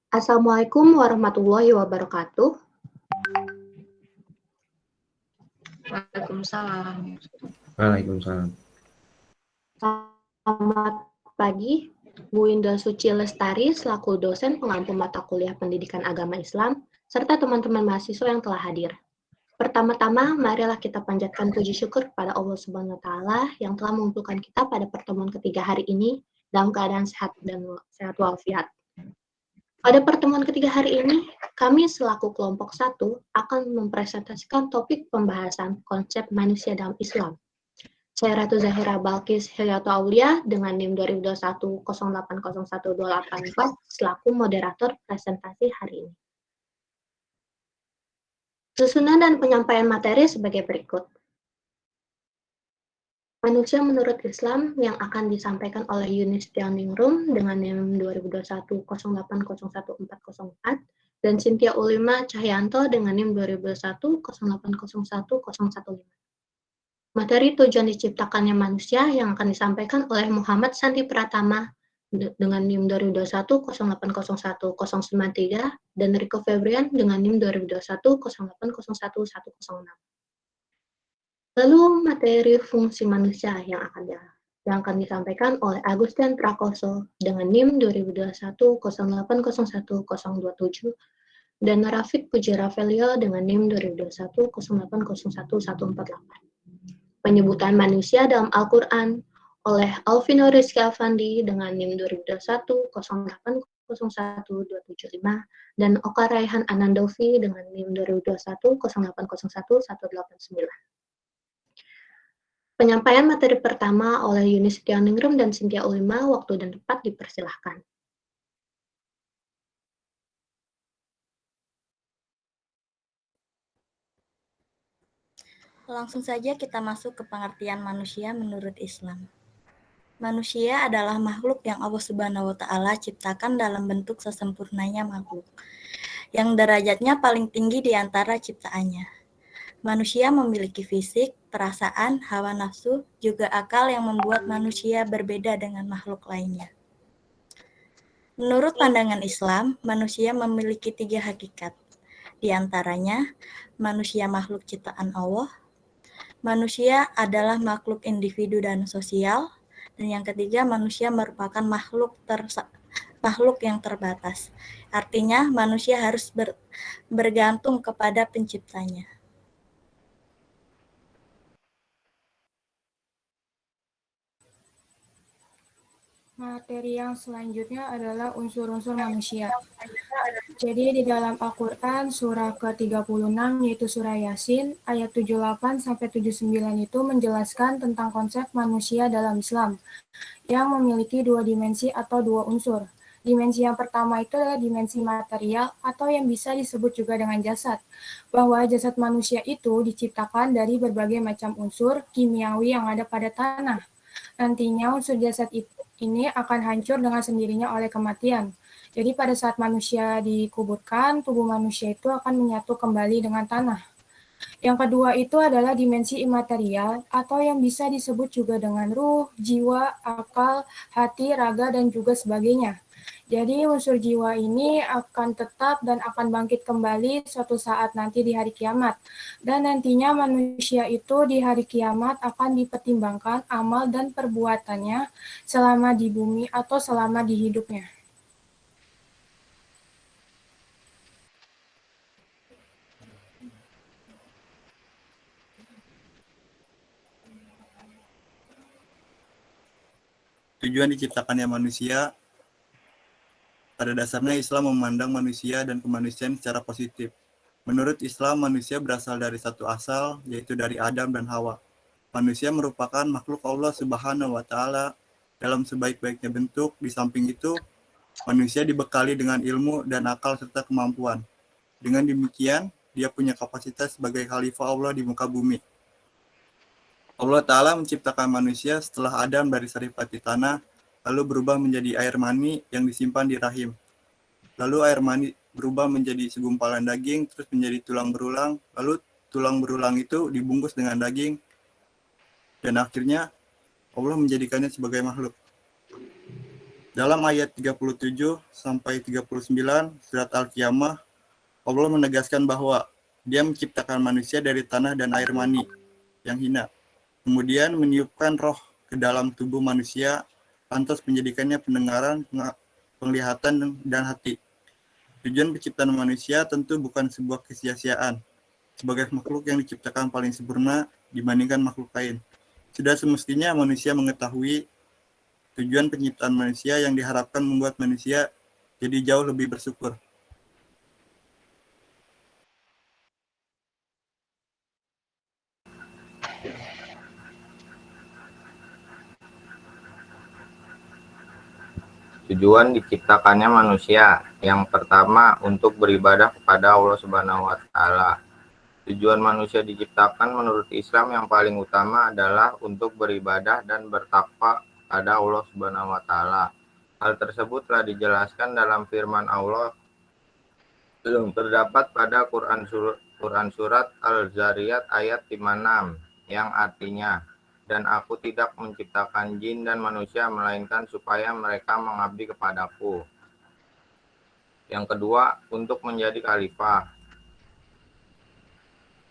Assalamualaikum warahmatullahi wabarakatuh. Waalaikumsalam. Waalaikumsalam. Selamat pagi, Bu Indah Suci Lestari selaku dosen pengampu mata kuliah Pendidikan Agama Islam, serta teman-teman mahasiswa yang telah hadir. Pertama-tama, marilah kita panjatkan puji syukur kepada Allah Subhanahu wa Ta'ala yang telah mengumpulkan kita pada pertemuan ketiga hari ini dalam keadaan sehat dan sehat walafiat. Pada pertemuan ketiga hari ini, kami selaku kelompok 1 akan mempresentasikan topik pembahasan konsep manusia dalam Islam. Saya Ratu Zahira Balkis Hilyatul Aulia dengan NIM 2021080124 selaku moderator presentasi hari ini. Susunan dan penyampaian materi sebagai berikut. Manusia menurut Islam yang akan disampaikan oleh Yunistianingrum dengan NIM 202108010404 dan Cynthia Ulima Cahyanto dengan NIM 202108010115. Materi tujuan diciptakannya manusia yang akan disampaikan oleh Muhammad Santi Pratama dengan NIM 2021080193 dan Rico Febrian dengan NIM 202108011006. Lalu materi fungsi manusia yang akan disampaikan oleh Agustian Prakoso dengan NIM 202108010027 dan Rafiq Puji Ravelio dengan NIM 202108010148. Penyebutan manusia dalam Al-Quran oleh Alvino Rizky Afandi dengan NIM 202108011275 dan Oka Raihan Anandovi dengan NIM 202108011189. Penyampaian materi pertama oleh Yunistianingrum dan Cynthia Ulima, waktu dan tempat dipersilahkan. Langsung saja kita masuk ke pengertian manusia menurut Islam. Manusia adalah makhluk yang Allah Subhanahu wa Ta'ala ciptakan dalam bentuk sesempurnanya makhluk, yang derajatnya paling tinggi di antara ciptaannya. Manusia memiliki fisik, perasaan, hawa nafsu, juga akal yang membuat manusia berbeda dengan makhluk lainnya. Menurut pandangan Islam, manusia memiliki 3 hakikat. Di antaranya, manusia makhluk ciptaan Allah, manusia adalah makhluk individu dan sosial, dan yang ketiga, manusia merupakan makhluk yang terbatas. Artinya, manusia harus bergantung kepada penciptanya. Materi yang selanjutnya adalah unsur-unsur manusia. Jadi di dalam Al-Quran surah ke-36 yaitu surah Yasin ayat 78-79 itu menjelaskan tentang konsep manusia dalam Islam yang memiliki 2 dimensi atau 2 unsur. Dimensi yang pertama itu adalah dimensi material atau yang bisa disebut juga dengan jasad. Bahwa jasad manusia itu diciptakan dari berbagai macam unsur kimiawi yang ada pada tanah. Nantinya unsur jasad ini akan hancur dengan sendirinya oleh kematian. Jadi pada saat manusia dikuburkan, tubuh manusia itu akan menyatu kembali dengan tanah. Yang kedua itu adalah dimensi imaterial atau yang bisa disebut juga dengan ruh, jiwa, akal, hati, raga, dan juga sebagainya. Jadi unsur jiwa ini akan tetap dan akan bangkit kembali suatu saat nanti di hari kiamat. Dan nantinya manusia itu di hari kiamat akan dipertimbangkan amal dan perbuatannya selama di bumi atau selama di hidupnya. Tujuan diciptakannya manusia, pada dasarnya Islam memandang manusia dan kemanusiaan secara positif. Menurut Islam, manusia berasal dari satu asal, yaitu dari Adam dan Hawa. Manusia merupakan makhluk Allah Subhanahu wa Ta'ala dalam sebaik-baiknya bentuk. Di samping itu, manusia dibekali dengan ilmu dan akal serta kemampuan. Dengan demikian, dia punya kapasitas sebagai khalifah Allah di muka bumi. Allah Ta'ala menciptakan manusia setelah Adam dari saripati tanah, lalu berubah menjadi air mani yang disimpan di rahim. Lalu air mani berubah menjadi segumpalan daging, terus menjadi tulang berulang, lalu tulang berulang itu dibungkus dengan daging, dan akhirnya Allah menjadikannya sebagai makhluk. Dalam ayat 37 sampai 39 surat Al-Qiyamah, Allah menegaskan bahwa Dia menciptakan manusia dari tanah dan air mani yang hina, kemudian meniupkan roh ke dalam tubuh manusia, lantas menjadikannya pendengaran, penglihatan, dan hati. Tujuan penciptaan manusia tentu bukan sebuah kesia-siaan. Sebagai makhluk yang diciptakan paling sempurna dibandingkan makhluk lain, sudah semestinya manusia mengetahui tujuan penciptaan manusia yang diharapkan membuat manusia jadi jauh lebih bersyukur. Tujuan diciptakannya manusia. Yang pertama, untuk beribadah kepada Allah Subhanahu wa Ta'ala. Tujuan manusia diciptakan menurut Islam yang paling utama adalah untuk beribadah dan bertakwa pada Allah Subhanahu wa Ta'ala. Hal tersebut telah dijelaskan dalam firman Allah yang terdapat pada Quran surat Al-Zariyat ayat 56 yang artinya, dan aku tidak menciptakan jin dan manusia melainkan supaya mereka mengabdi kepadaku. Yang kedua, untuk menjadi khalifah.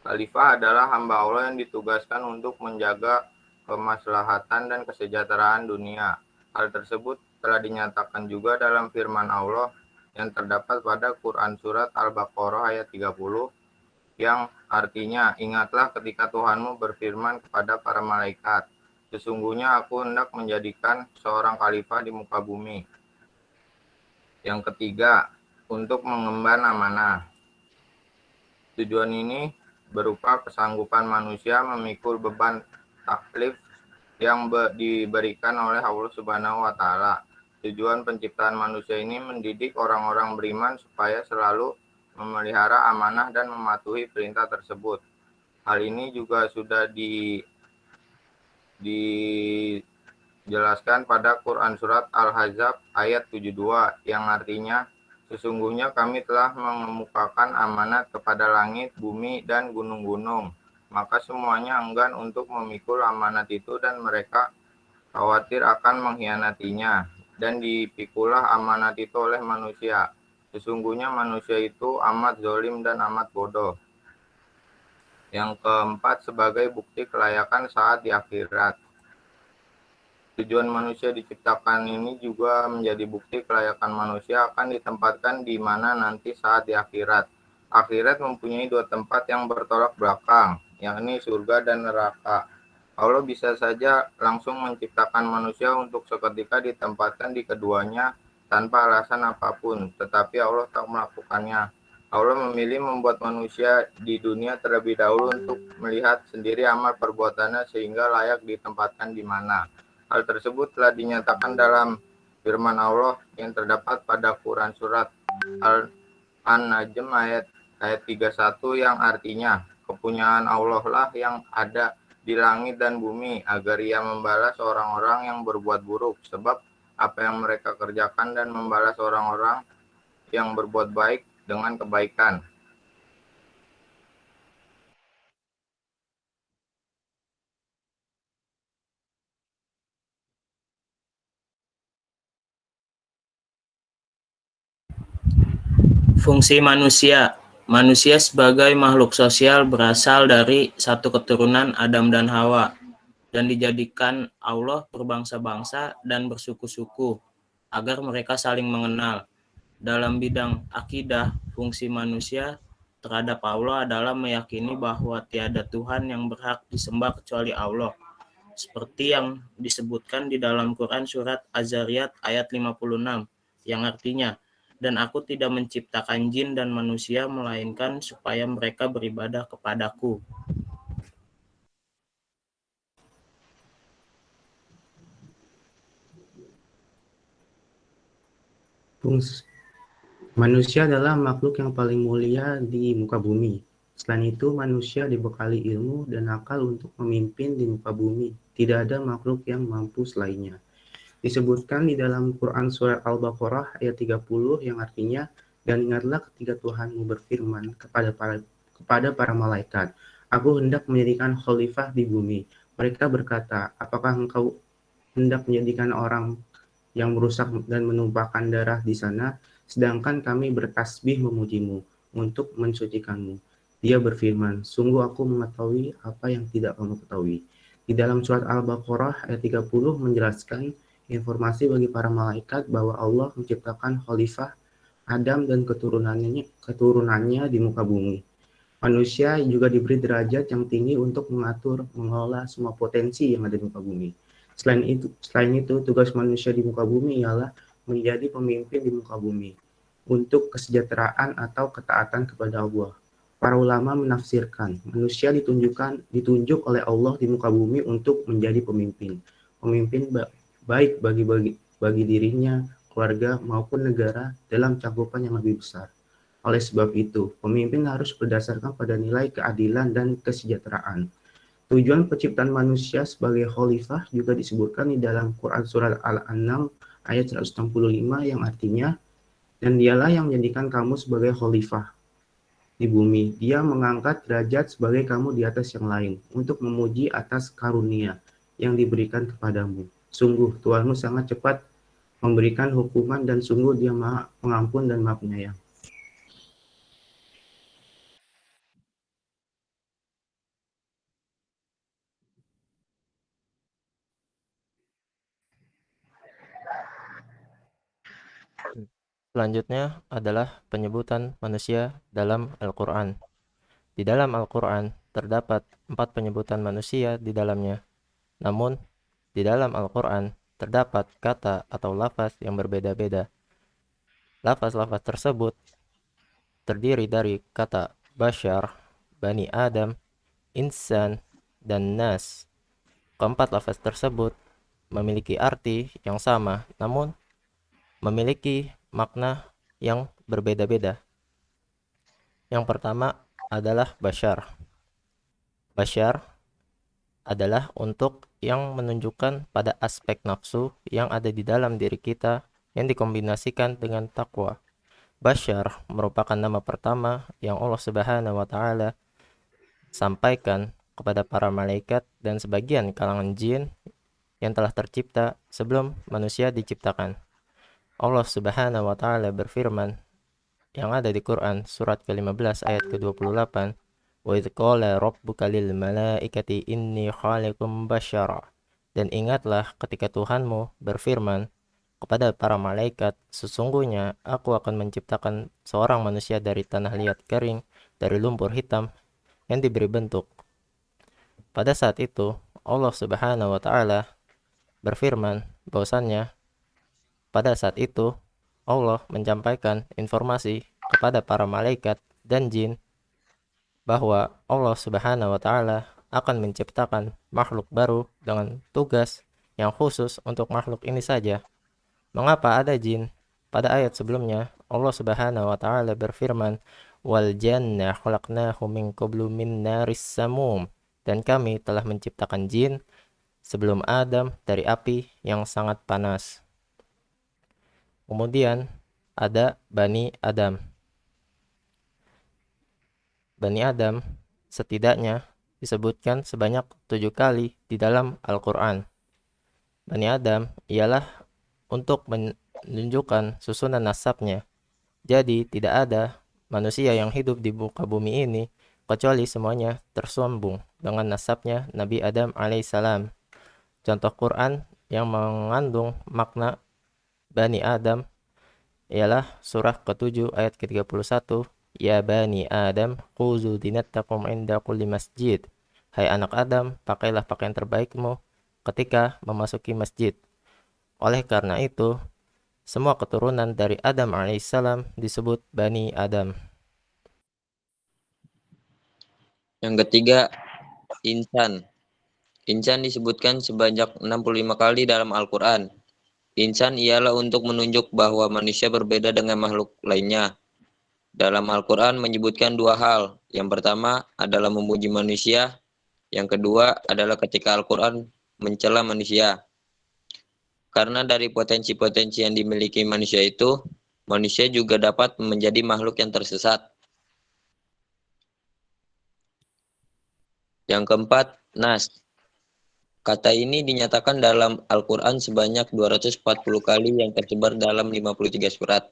Khalifah adalah hamba Allah yang ditugaskan untuk menjaga kemaslahatan dan kesejahteraan dunia. Hal tersebut telah dinyatakan juga dalam firman Allah yang terdapat pada Quran surat Al-Baqarah ayat 30 yang artinya, ingatlah ketika Tuhanmu berfirman kepada para malaikat, sesungguhnya aku hendak menjadikan seorang khalifah di muka bumi. Yang ketiga, untuk mengemban amanah. Tujuan ini berupa kesanggupan manusia memikul beban taklif yang diberikan oleh Allah Subhanahu wa Ta'ala. Tujuan penciptaan manusia ini mendidik orang-orang beriman supaya selalu memelihara amanah dan mematuhi perintah tersebut. Hal ini juga sudah dijelaskan pada Quran surat Al-Ahzab ayat 72 yang artinya, sesungguhnya kami telah mengemukakan amanat kepada langit, bumi, dan gunung-gunung. Maka semuanya enggan untuk memikul amanat itu dan mereka khawatir akan mengkhianatinya. Dan dipikulah amanat itu oleh manusia. Sesungguhnya manusia itu amat zalim dan amat bodoh. Yang keempat, sebagai bukti kelayakan saat di akhirat. Tujuan manusia diciptakan ini juga menjadi bukti kelayakan manusia akan ditempatkan di mana nanti saat di akhirat. Akhirat mempunyai dua tempat yang bertolak belakang, yakni surga dan neraka. Allah bisa saja langsung menciptakan manusia untuk seketika ditempatkan di keduanya tanpa alasan apapun, tetapi Allah tak melakukannya. Allah memilih membuat manusia di dunia terlebih dahulu untuk melihat sendiri amal perbuatannya sehingga layak ditempatkan di mana. Hal tersebut telah dinyatakan dalam firman Allah yang terdapat pada Quran surat An-Najm ayat 31 yang artinya, kepunyaan Allah lah yang ada di langit dan bumi agar ia membalas orang-orang yang berbuat buruk, sebab apa yang mereka kerjakan, dan membalas orang-orang yang berbuat baik dengan kebaikan. Fungsi manusia. Manusia sebagai makhluk sosial berasal dari satu keturunan Adam dan Hawa dan dijadikan Allah berbangsa-bangsa dan bersuku-suku agar mereka saling mengenal. Dalam bidang akidah, fungsi manusia terhadap Allah adalah meyakini bahwa tiada Tuhan yang berhak disembah kecuali Allah, seperti yang disebutkan di dalam Quran surat Az-Zariyat ayat 56 yang artinya, dan aku tidak menciptakan jin dan manusia melainkan supaya mereka beribadah kepadaku. Manusia adalah makhluk yang paling mulia di muka bumi. Selain itu, manusia dibekali ilmu dan akal untuk memimpin di muka bumi. Tidak ada makhluk yang mampu selainnya. Disebutkan di dalam Quran surat Al-Baqarah ayat 30 yang artinya, dan ingatlah ketika Tuhanmu berfirman kepada para malaikat, aku hendak menjadikan khalifah di bumi. Mereka berkata, apakah engkau hendak menjadikan orang yang merusak dan menumpahkan darah di sana, sedangkan kami bertasbih memujimu untuk mensucikanmu. Dia berfirman, sungguh aku mengetahui apa yang tidak kamu ketahui. Di dalam surat Al-Baqarah ayat 30 menjelaskan informasi bagi para malaikat bahwa Allah menciptakan khalifah Adam dan keturunannya di muka bumi. Manusia juga diberi derajat yang tinggi untuk mengatur, mengelola semua potensi yang ada di muka bumi. Selain itu, tugas manusia di muka bumi ialah menjadi pemimpin di muka bumi untuk kesejahteraan atau ketaatan kepada Allah. Para ulama menafsirkan, manusia ditunjuk oleh Allah di muka bumi untuk menjadi pemimpin. Pemimpin baik bagi dirinya, keluarga, maupun negara dalam cakupan yang lebih besar. Oleh sebab itu, pemimpin harus berdasarkan pada nilai keadilan dan kesejahteraan. Tujuan penciptaan manusia sebagai khalifah juga disebutkan di dalam Quran Surat Al-An'am ayat 165 yang artinya, dan dialah yang menjadikan kamu sebagai khalifah di bumi. Dia mengangkat derajat sebagai kamu di atas yang lain untuk memuji atas karunia yang diberikan kepadamu. Sungguh Tuhanmu sangat cepat memberikan hukuman dan sungguh Dia Maha Pengampun dan Maha Penyayang. Selanjutnya adalah penyebutan manusia dalam Al-Quran. Di dalam Al-Quran terdapat 4 penyebutan manusia di dalamnya. Namun, di dalam Al-Quran terdapat kata atau lafaz yang berbeda-beda. Lafaz-lafaz tersebut terdiri dari kata Bashar, Bani Adam, Insan, dan Nas. Keempat lafaz tersebut memiliki arti yang sama, namun memiliki makna yang berbeda-beda. Yang pertama adalah Bashar. Bashar adalah untuk yang menunjukkan pada aspek nafsu yang ada di dalam diri kita yang dikombinasikan dengan takwa. Bashar merupakan nama pertama yang Allah Subhanahu wa Ta'ala sampaikan kepada para malaikat dan sebagian kalangan jin yang telah tercipta sebelum manusia diciptakan. Allah Subhanahu wa Ta'ala berfirman yang ada di Quran surat ke-15 ayat ke-28, wa idz qala rabbuka lil malaikati inni khaliqum basyara. Dan ingatlah ketika Tuhanmu berfirman kepada para malaikat, sesungguhnya aku akan menciptakan seorang manusia dari tanah liat kering, dari lumpur hitam yang diberi bentuk. Pada saat itu Allah Subhanahu wa Ta'ala berfirman bahwasannya pada saat itu Allah menyampaikan informasi kepada para malaikat dan jin bahwa Allah Subhanahu wa Ta'ala akan menciptakan makhluk baru dengan tugas yang khusus untuk makhluk ini saja. Mengapa ada jin? Pada ayat sebelumnya Allah Subhanahu wa Ta'ala berfirman, wal janna khalaqnahu min qablu min naris samum, dan kami telah menciptakan jin sebelum Adam dari api yang sangat panas. Kemudian ada Bani Adam. Bani Adam setidaknya disebutkan sebanyak 7 kali di dalam Al-Quran. Bani Adam ialah untuk menunjukkan susunan nasabnya. Jadi tidak ada manusia yang hidup di muka bumi ini kecuali semuanya tersambung dengan nasabnya Nabi Adam alaihissalam. Contoh Quran yang mengandung makna Bani Adam ialah surah ke-7 ayat ke-31, ya Bani Adam khuzu dinatakum inda kulli masjid. Hai anak Adam, pakailah pakaian terbaikmu ketika memasuki masjid. Oleh karena itu, semua keturunan dari Adam alaihissalam disebut Bani Adam. Yang ketiga, insan. Insan disebutkan sebanyak 65 kali dalam Al-Quran. Insan ialah untuk menunjuk bahwa manusia berbeda dengan makhluk lainnya. Dalam Al-Quran menyebutkan 2 hal. Yang pertama adalah memuji manusia. Yang kedua adalah ketika Al-Quran mencela manusia. Karena dari potensi-potensi yang dimiliki manusia itu, manusia juga dapat menjadi makhluk yang tersesat. Yang keempat, nas. Kata ini dinyatakan dalam Al-Quran sebanyak 240 kali yang tersebar dalam 53 surat.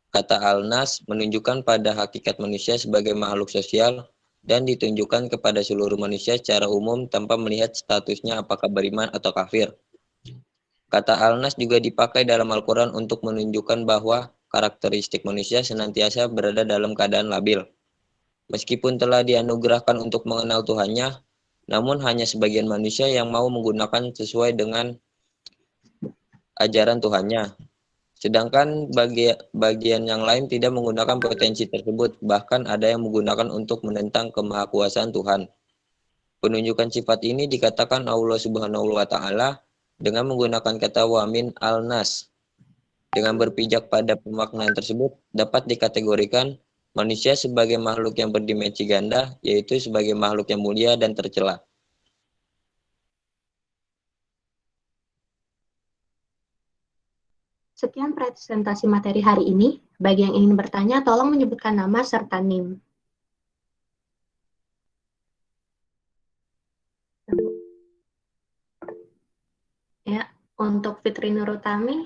Kata Al-Nas menunjukkan pada hakikat manusia sebagai makhluk sosial dan ditunjukkan kepada seluruh manusia secara umum tanpa melihat statusnya apakah beriman atau kafir. Kata Al-Nas juga dipakai dalam Al-Quran untuk menunjukkan bahwa karakteristik manusia senantiasa berada dalam keadaan labil. Meskipun telah dianugerahkan untuk mengenal Tuhannya, namun hanya sebagian manusia yang mau menggunakan sesuai dengan ajaran Tuhannya. Sedangkan bagian yang lain tidak menggunakan potensi tersebut, bahkan ada yang menggunakan untuk menentang kemahakuasaan Tuhan. Penunjukan sifat ini dikatakan Allah Subhanahu wa Ta'ala dengan menggunakan kata wamin al-nas. Dengan berpijak pada pemaknaan tersebut, dapat dikategorikan manusia sebagai makhluk yang berdimensi ganda, yaitu sebagai makhluk yang mulia dan tercela. Sekian presentasi materi hari ini. Bagi yang ingin bertanya, tolong menyebutkan nama serta NIM. Ya, untuk Fitri Nurutami.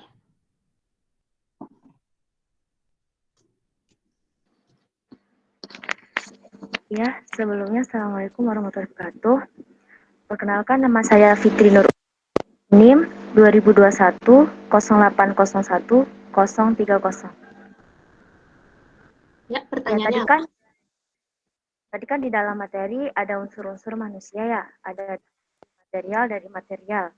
Ya, sebelumnya Assalamualaikum warahmatullahi wabarakatuh. Perkenalkan, nama saya Fitri Nur NIM 2021 0801 030. Ya, Ya, pertanyaannya apa? tadi kan di dalam materi ada unsur-unsur manusia ya, ada material dari material.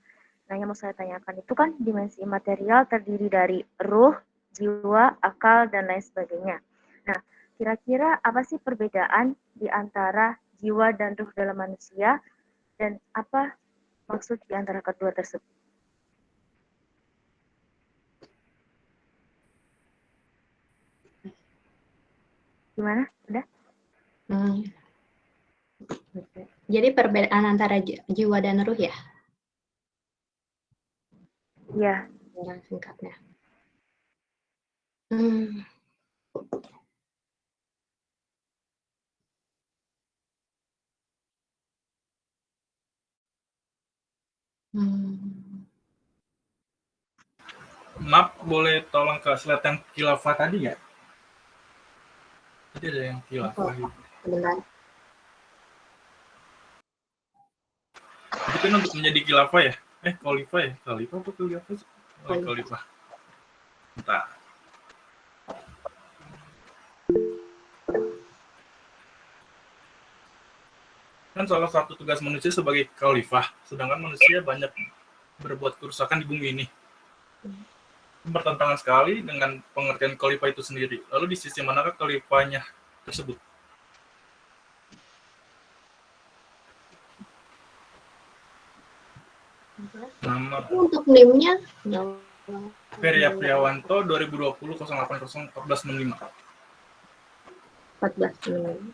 Nah, yang mau saya tanyakan itu kan dimensi material terdiri dari ruh, jiwa, akal, dan lain sebagainya. Nah, kira-kira apa sih perbedaan di antara jiwa dan ruh dalam manusia, dan apa maksud di antara kedua tersebut? Gimana? Udah? Jadi perbedaan antara jiwa dan ruh ya? Ya. Yang singkatnya. Maaf, boleh tolong ke slide yang khilafah tadi ya? Tadi ada yang khilafah gitu. Benar. Itu kan untuk menjadi khilafah ya? Khalifah ya? Khalifah atau khilafah? Khalifah. Bentar. Kan salah satu tugas manusia sebagai khalifah, sedangkan manusia banyak berbuat kerusakan di bumi ini. Bertentangan sekali dengan pengertian khalifah itu sendiri. Lalu di sisi manakah khalifahnya tersebut? Nama untuk NIM-nya Feria Priawanto 2020 080 1465. 14.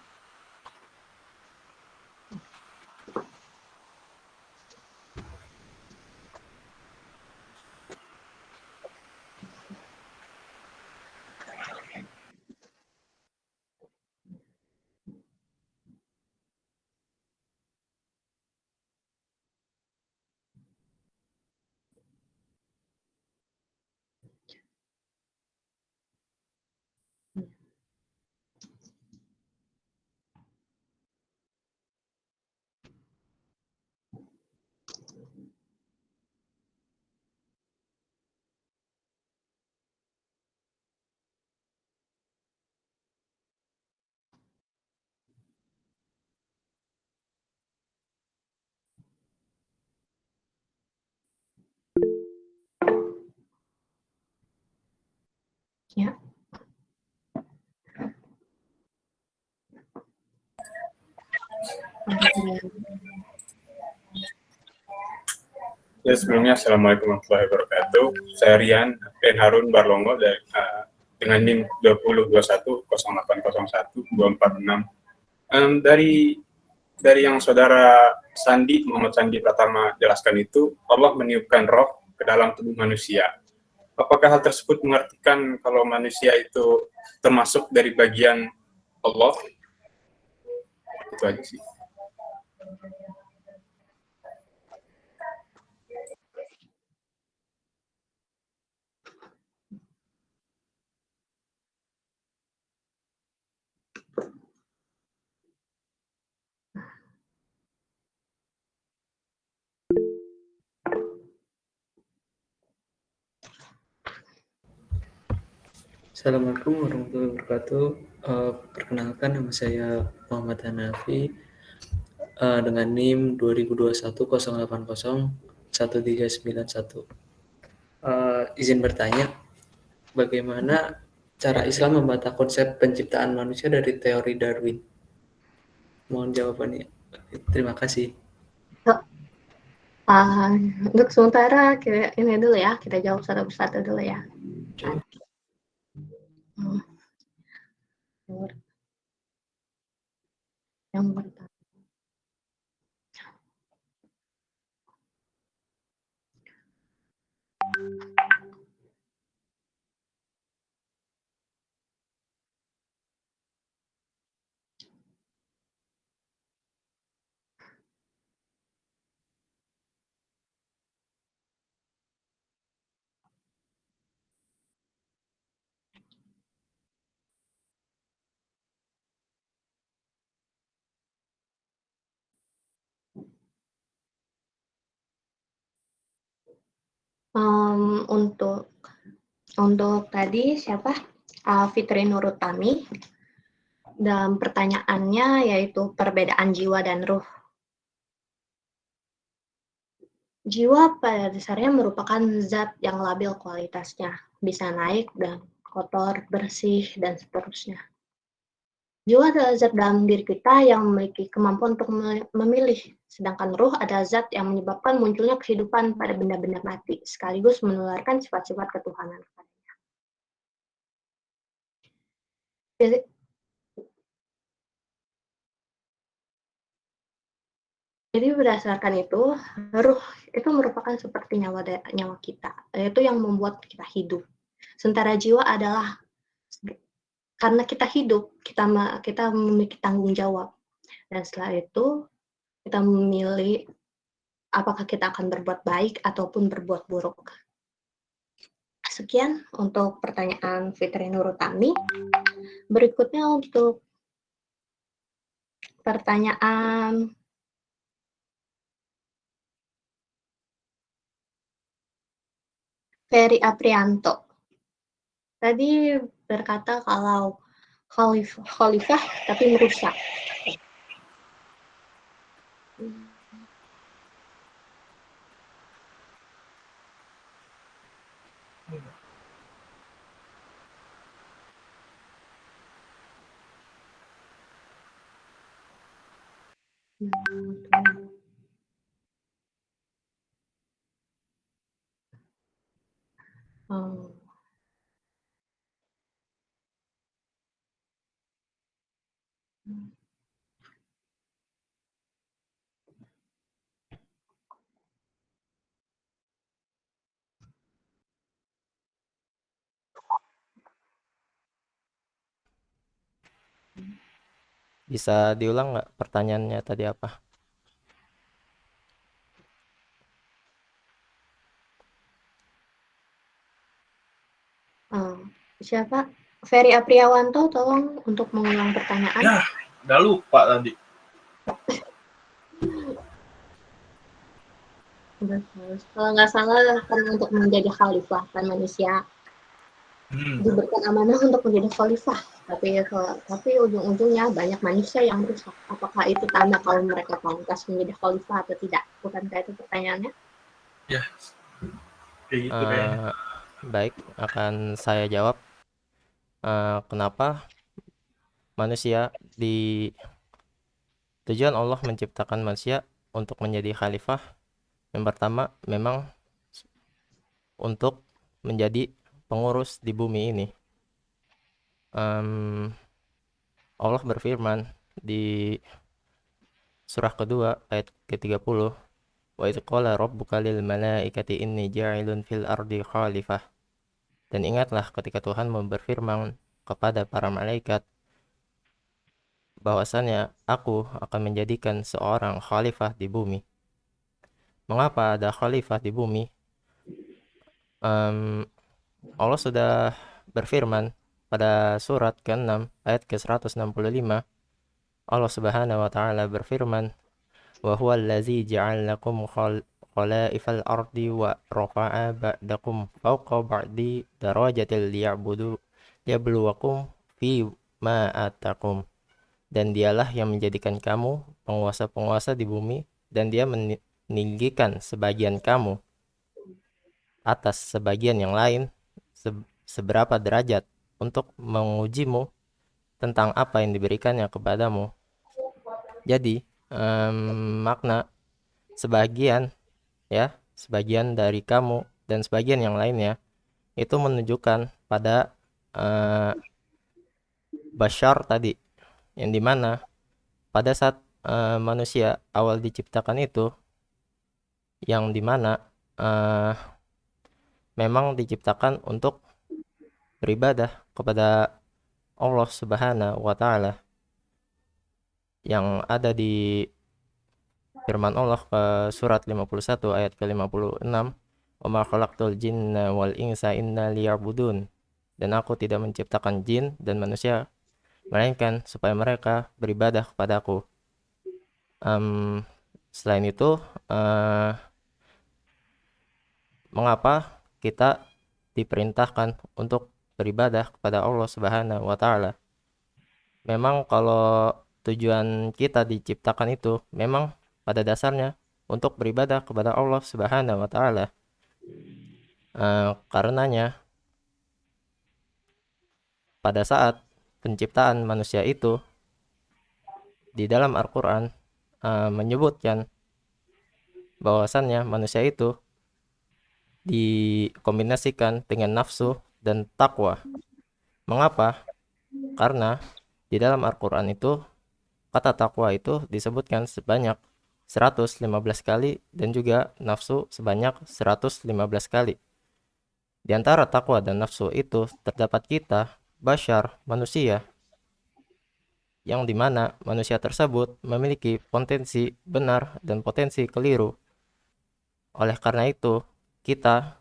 Ya. Ya, sebelumnya Assalamualaikum warahmatullahi wabarakatuh. Saya Rian Ben Harun Barlongo dari dengan NIM 20210801 246. Dari yang saudara Muhammad Sandi Pratama jelaskan itu, Allah meniupkan roh ke dalam tubuh manusia. Apakah hal tersebut mengartikan kalau manusia itu termasuk dari bagian Allah? Itu aja sih. Assalamualaikum warahmatullahi wabarakatuh. Perkenalkan, nama saya Muhammad Hanafi dengan NIM 202108013991. Izin bertanya, bagaimana cara Islam membantah konsep penciptaan manusia dari teori Darwin? Mohon jawabannya. Terima kasih. Untuk sementara ini dulu ya, kita jawab satu persatu dulu ya. Yang pertama. Untuk tadi siapa? Fitri Nurutami. Dalam pertanyaannya yaitu perbedaan jiwa dan ruh. Jiwa pada dasarnya merupakan zat yang labil kualitasnya, bisa naik dan kotor, bersih, dan seterusnya. Jiwa adalah zat dalam diri kita yang memiliki kemampuan untuk memilih, sedangkan ruh adalah zat yang menyebabkan munculnya kehidupan pada benda-benda mati, sekaligus menularkan sifat-sifat ketuhanan kepadanya. Jadi berdasarkan itu, ruh itu merupakan seperti nyawa kita, yaitu yang membuat kita hidup. Sementara jiwa adalah karena kita hidup, kita memiliki tanggung jawab. Dan setelah itu, kita memilih apakah kita akan berbuat baik ataupun berbuat buruk. Sekian untuk pertanyaan Fitri Nurutami. Berikutnya untuk pertanyaan Ferry Aprianto. Tadi berkata kalau khalifah tapi merusak. Bisa diulang nggak pertanyaannya tadi apa? Siapa? Ferry Apriawanto, tolong untuk mengulang pertanyaan. Ya, udah lupa tadi. Kalau nggak salah kan untuk menjadi khalifah kan manusia diberikan amanah untuk menjadi khalifah, tapi ujung-ujungnya banyak manusia yang rusak. Apakah itu tanda kalau mereka pantas menjadi khalifah atau tidak? Bukankah itu pertanyaannya? Ya, kayak gitu kayaknya. Baik, akan saya jawab. Kenapa manusia tujuan Allah menciptakan manusia untuk menjadi khalifah? Yang pertama memang untuk menjadi pengurus di bumi ini. Allah berfirman di surah kedua ayat ke-30, wa idz qala rabbuka lil malaikati inni ja'ilun fil ardi khalifah. Dan ingatlah ketika Tuhan berfirman kepada para malaikat bahwasannya aku akan menjadikan seorang khalifah di bumi. Mengapa ada khalifah di bumi? Allah sudah berfirman pada surat ke-6 ayat ke-165. Allah Subhanahu wa taala berfirman, wa huwal ladzi ja'alakum khalaifal ardi wa rafa'a ba'dakum fawqa ba'di darajatil liyabluwakum fi ma atakum, dan dialah yang menjadikan kamu penguasa-penguasa di bumi, dan dia meninggikan sebagian kamu atas sebagian yang lain seberapa derajat untuk mengujimu tentang apa yang diberikannya kepadamu. Jadi makna sebagian dari kamu dan sebagian yang lainnya itu menunjukkan pada bashar tadi, yang dimana pada saat manusia awal diciptakan itu, yang dimana memang diciptakan untuk beribadah kepada Allah Subhanahu wa Ta'ala, yang ada di firman Allah ke surat 51 ayat ke-56, "Wa ma khalaqtul jinna wal insa illa liya'budun." Dan aku tidak menciptakan jin dan manusia melainkan supaya mereka beribadah kepadaku. Selain itu, mengapa kita diperintahkan untuk beribadah kepada Allah Subhanahu wa Ta'ala? Memang kalau tujuan kita diciptakan itu memang pada dasarnya untuk beribadah kepada Allah Subhanahu wa Ta'ala. Karenanya pada saat penciptaan manusia itu di dalam Al-Quran menyebutkan bahwasannya manusia itu dikombinasikan dengan nafsu dan takwa. Mengapa? Karena di dalam Al-Quran itu kata takwa itu disebutkan sebanyak 115 kali dan juga nafsu sebanyak 115 kali. Di antara takwa dan nafsu itu terdapat kita, bashar, manusia, yang dimana manusia tersebut memiliki potensi benar dan potensi keliru. Oleh karena itu, kita,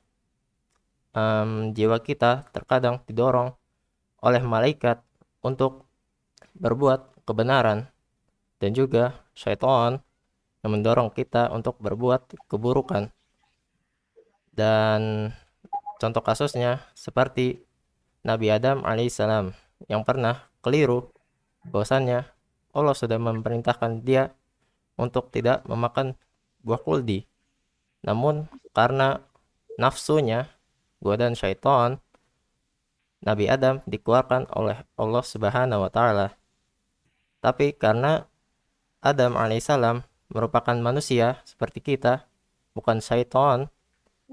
jiwa kita terkadang didorong oleh malaikat untuk berbuat kebenaran, dan juga syaitan yang mendorong kita untuk berbuat keburukan. Dan contoh kasusnya seperti Nabi Adam alaihissalam yang pernah keliru bahwasannya Allah sudah memerintahkan dia untuk tidak memakan buah kuldi. Namun karena nafsunya, godaan syaitan, Nabi Adam dikeluarkan oleh Allah Subhanahu wa Ta'ala. Tapi karena Adam alaihissalam merupakan manusia seperti kita, bukan syaitan,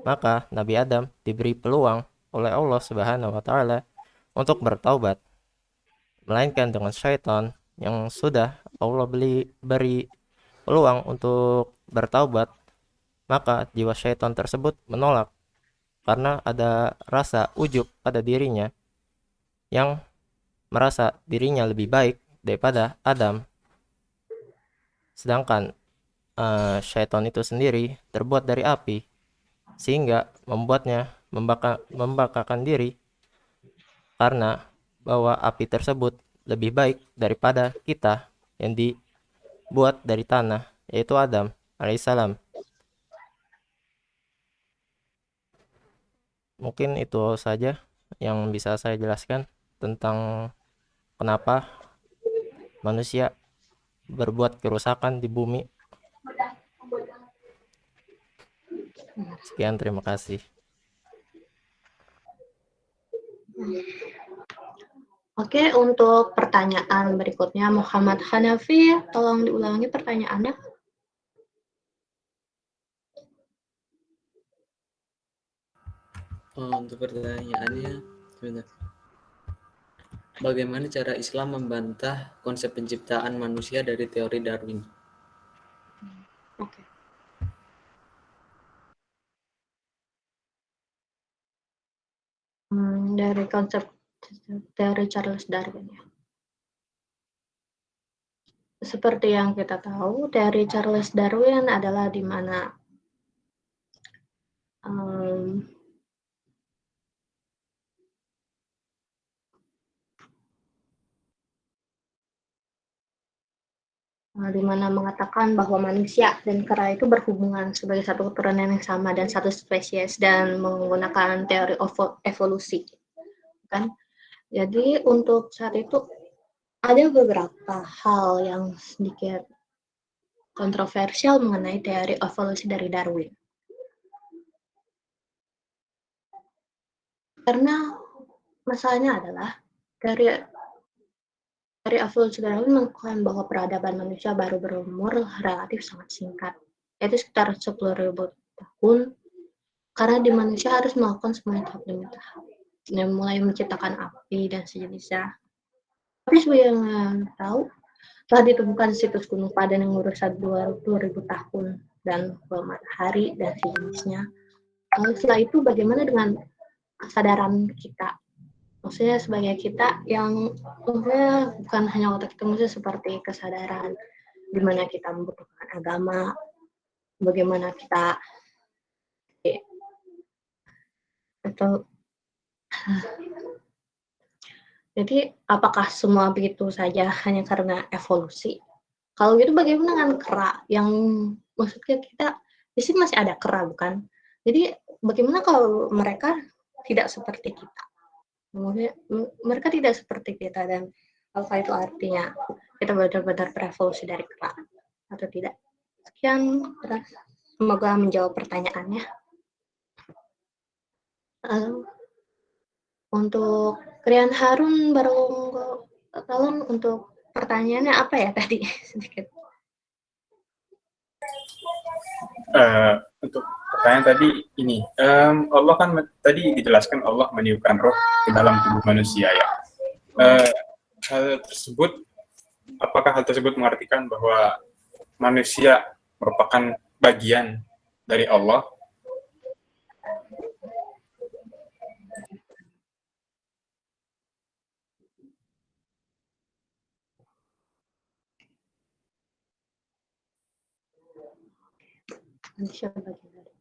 maka Nabi Adam diberi peluang oleh Allah Subhanahu wa Ta'ala untuk bertaubat. Melainkan dengan syaitan yang sudah Allah beri peluang untuk bertaubat, maka jiwa syaitan tersebut menolak karena ada rasa ujub pada dirinya yang merasa dirinya lebih baik daripada Adam. Sedangkan syaitan itu sendiri terbuat dari api, sehingga membuatnya membakakan diri, karena bahwa api tersebut lebih baik daripada kita yang dibuat dari tanah, yaitu Adam alaihissalam. Mungkin itu saja yang bisa saya jelaskan tentang kenapa manusia berbuat kerusakan di bumi. Sekian, terima kasih. Oke, untuk pertanyaan berikutnya Muhammad Hanafi, tolong diulangi pertanyaannya. Untuk pertanyaannya, sebentar. Bagaimana cara Islam membantah konsep penciptaan manusia dari teori Darwin? Oke. Dari konsep teori Charles Darwin ya. Seperti yang kita tahu, teori Charles Darwin adalah di mana mengatakan bahwa manusia dan kera itu berhubungan sebagai satu keturunan yang sama dan satu spesies, dan menggunakan teori evolusi, kan? Jadi untuk saat itu ada beberapa hal yang sedikit kontroversial mengenai teori evolusi dari Darwin. Karena masalahnya adalah teori evolusi Darwin mengklaim bahwa peradaban manusia baru berumur relatif sangat singkat, yaitu sekitar 10.000 tahun, karena di manusia harus melakukan semuanya tahap demi tahap, mulai menciptakan api dan sejenisnya. Tapi sebagai yang tahu, telah ditemukan situs gunung padan yang berusia 20.000 tahun dan matahari dan sejenisnya. Lalu setelah itu bagaimana dengan kesadaran kita? Maksudnya sebagai kita yang maksudnya bukan hanya otak kita, maksudnya seperti kesadaran di mana kita membutuhkan agama, bagaimana kita atau jadi apakah semua begitu saja hanya karena evolusi? Kalau gitu bagaimana dengan kera yang maksudnya kita di sini masih ada kera bukan? Jadi bagaimana kalau mereka tidak seperti kita? Maksudnya mereka tidak seperti kita dan apa itu artinya kita benar-benar berevolusi dari kera atau tidak? Sekian, semoga menjawab pertanyaannya. Untuk Rian Harun baru tolong untuk pertanyaannya apa ya tadi sedikit. Untuk pertanyaan tadi ini, Allah kan tadi dijelaskan Allah meniupkan roh ke dalam tubuh manusia ya. Hal tersebut, apakah hal tersebut mengartikan bahwa manusia merupakan bagian dari Allah? Manusia bagian dari.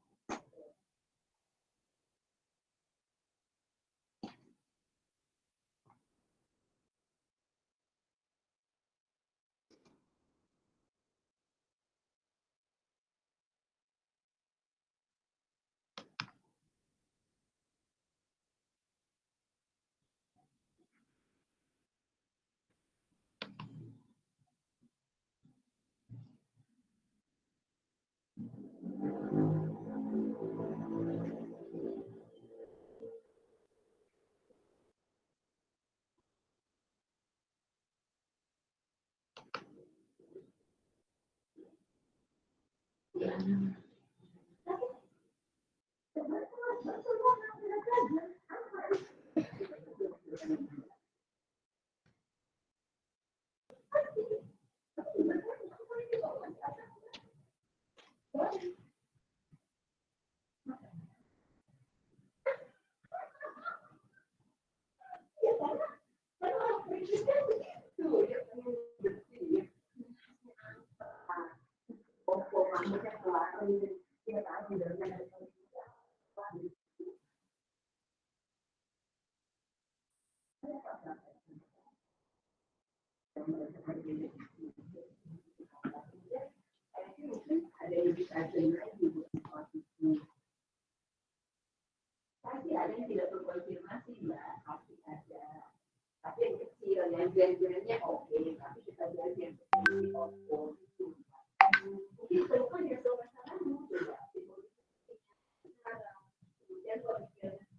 Pasti ada yang tidak terkonfirmasi, Mbak. Pasti ada. Tapi yang kecil, yang grand-grandnya oke. Tapi kita lihat yang kecil, oke. Mungkin telepon yang tahu masalahmu, coba. Kemudian kalau misalnya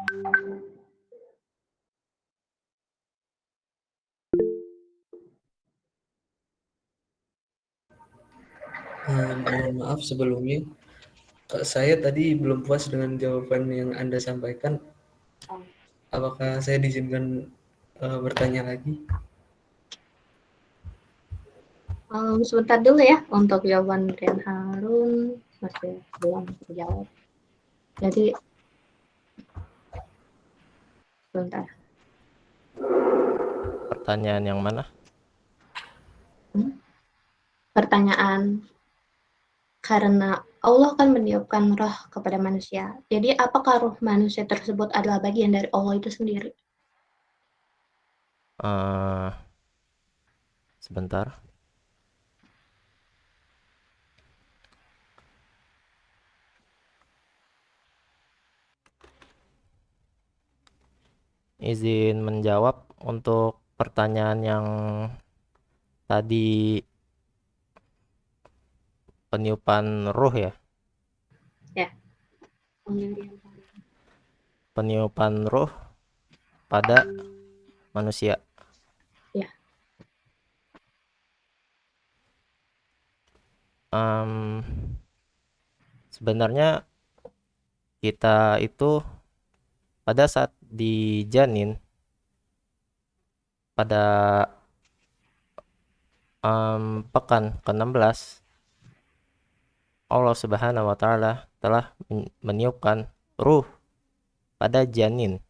Mohon maaf sebelumnya, saya tadi belum puas dengan jawaban yang Anda sampaikan. Apakah saya diizinkan bertanya lagi? Sebentar dulu ya untuk jawaban Rian Harun masih belum terjawab. Jadi sebentar. Pertanyaan yang mana? Pertanyaan, karena Allah kan meniupkan roh kepada manusia. Jadi apakah roh manusia tersebut adalah bagian dari Allah itu sendiri? Sebentar. Izin menjawab untuk pertanyaan yang tadi, peniupan ruh ya? Ya. Peniupan ruh pada manusia. Ya. Sebenarnya kita itu pada saat di janin, pada pekan ke-16, Allah Subhanahu wa Ta'ala telah meniupkan ruh pada janin.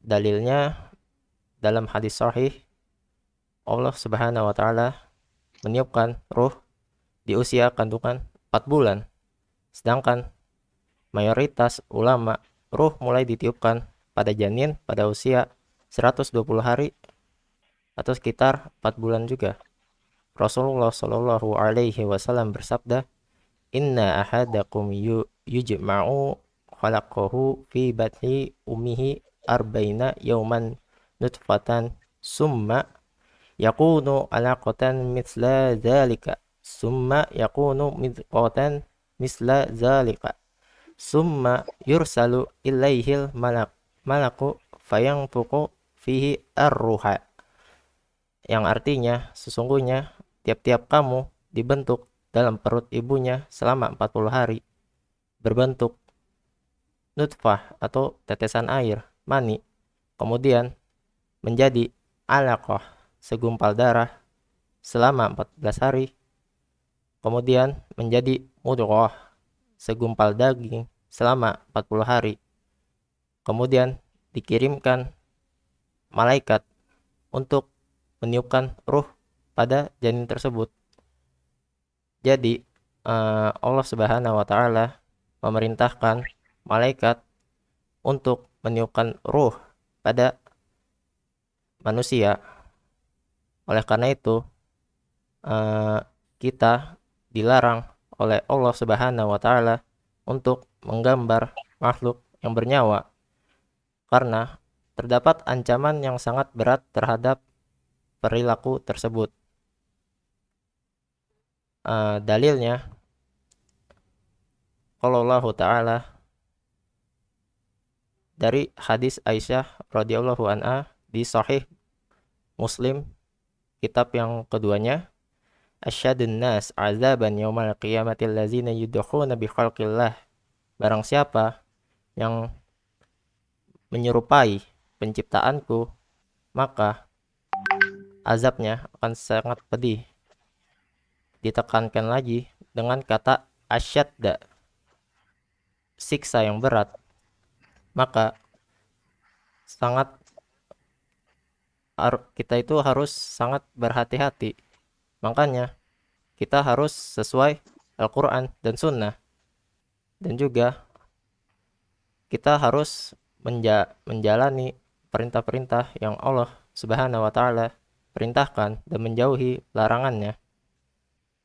Dalilnya dalam hadis sahih, Allah Subhanahu wa Ta'ala meniupkan ruh di usia kandungan 4 bulan. Sedangkan mayoritas ulama, ruh mulai ditiupkan pada janin pada usia 120 hari atau sekitar 4 bulan juga. Rasulullah Shallallahu alaihi wasallam bersabda, "Inna ahadakum yujma'u khalaqahu fi batni ummihi arba'ina yawman nutfatan summa yakunu alaqatan misla dzalika summa yakunu mudghatan misla dzalika summa yursalu ilaihil malaku fayanfuqu fihi ar-ruha." Yang artinya, sesungguhnya tiap-tiap kamu dibentuk dalam perut ibunya selama 40 hari, berbentuk nutfah atau tetesan air, mani, kemudian menjadi alaqah, segumpal darah, selama 14 hari, kemudian menjadi mudghah, segumpal daging, selama 40 hari, kemudian dikirimkan malaikat untuk meniupkan ruh pada janin tersebut. Jadi Allah Subhanahu wa Ta'ala memerintahkan malaikat untuk meniupkan ruh pada manusia. Oleh karena itu kita dilarang oleh Allah Subhanahu wa Ta'ala untuk menggambar makhluk yang bernyawa, karena terdapat ancaman yang sangat berat terhadap perilaku tersebut. Dalilnya, kalau Allah Ta'ala dari hadis Aisyah radhiyallahu anha di Sahih Muslim, kitab yang keduanya, asyadun nas azaban yaumal qiyamatil ladzina yudkhuna bi khalqillah. Barang siapa yang menyerupai penciptaanku, maka azabnya akan sangat pedih. Ditekankan lagi dengan kata asyadda, siksa yang berat. Maka kita itu harus sangat berhati-hati. Makanya kita harus sesuai Al-Quran dan Sunnah. Dan juga kita harus menjalani perintah-perintah yang Allah Subhanahu wa Ta'ala perintahkan dan menjauhi larangannya.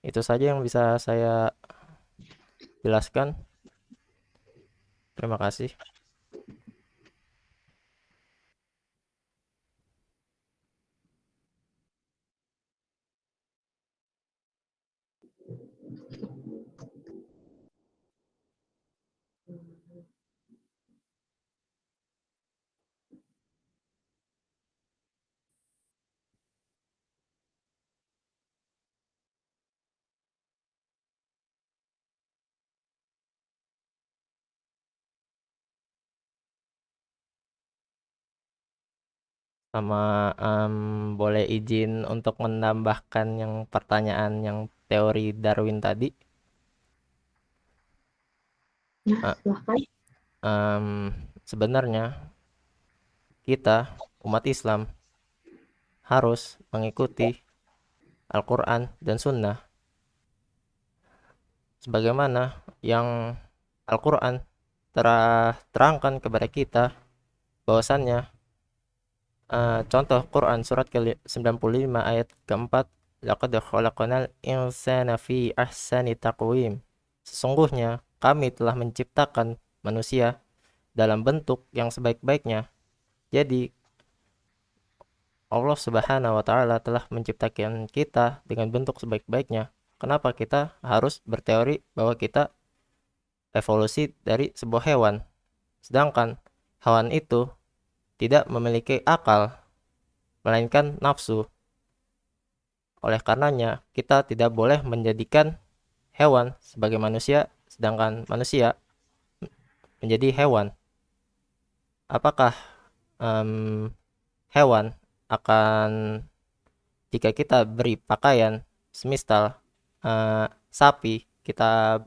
Itu saja yang bisa saya jelaskan. Terima kasih. Sama boleh izin untuk menambahkan yang pertanyaan yang teori Darwin tadi. Ya, silahkan. Sebenarnya kita umat Islam harus mengikuti Al-Quran dan Sunnah sebagaimana yang Al-Quran terangkan kepada kita bahwasannya contoh Quran surat ke-95 ayat keempat, laqad khalaqnal insana fi ahsani taqwim. Sesungguhnya kami telah menciptakan manusia dalam bentuk yang sebaik-baiknya. Jadi Allah Subhanahu wa taala telah menciptakan kita dengan bentuk sebaik-baiknya. Kenapa kita harus berteori bahwa kita evolusi dari sebuah hewan? Sedangkan hewan itu tidak memiliki akal, melainkan nafsu. Oleh karenanya, kita tidak boleh menjadikan hewan sebagai manusia, sedangkan manusia menjadi hewan. Apakah hewan akan, jika kita beri pakaian, semisal sapi, kita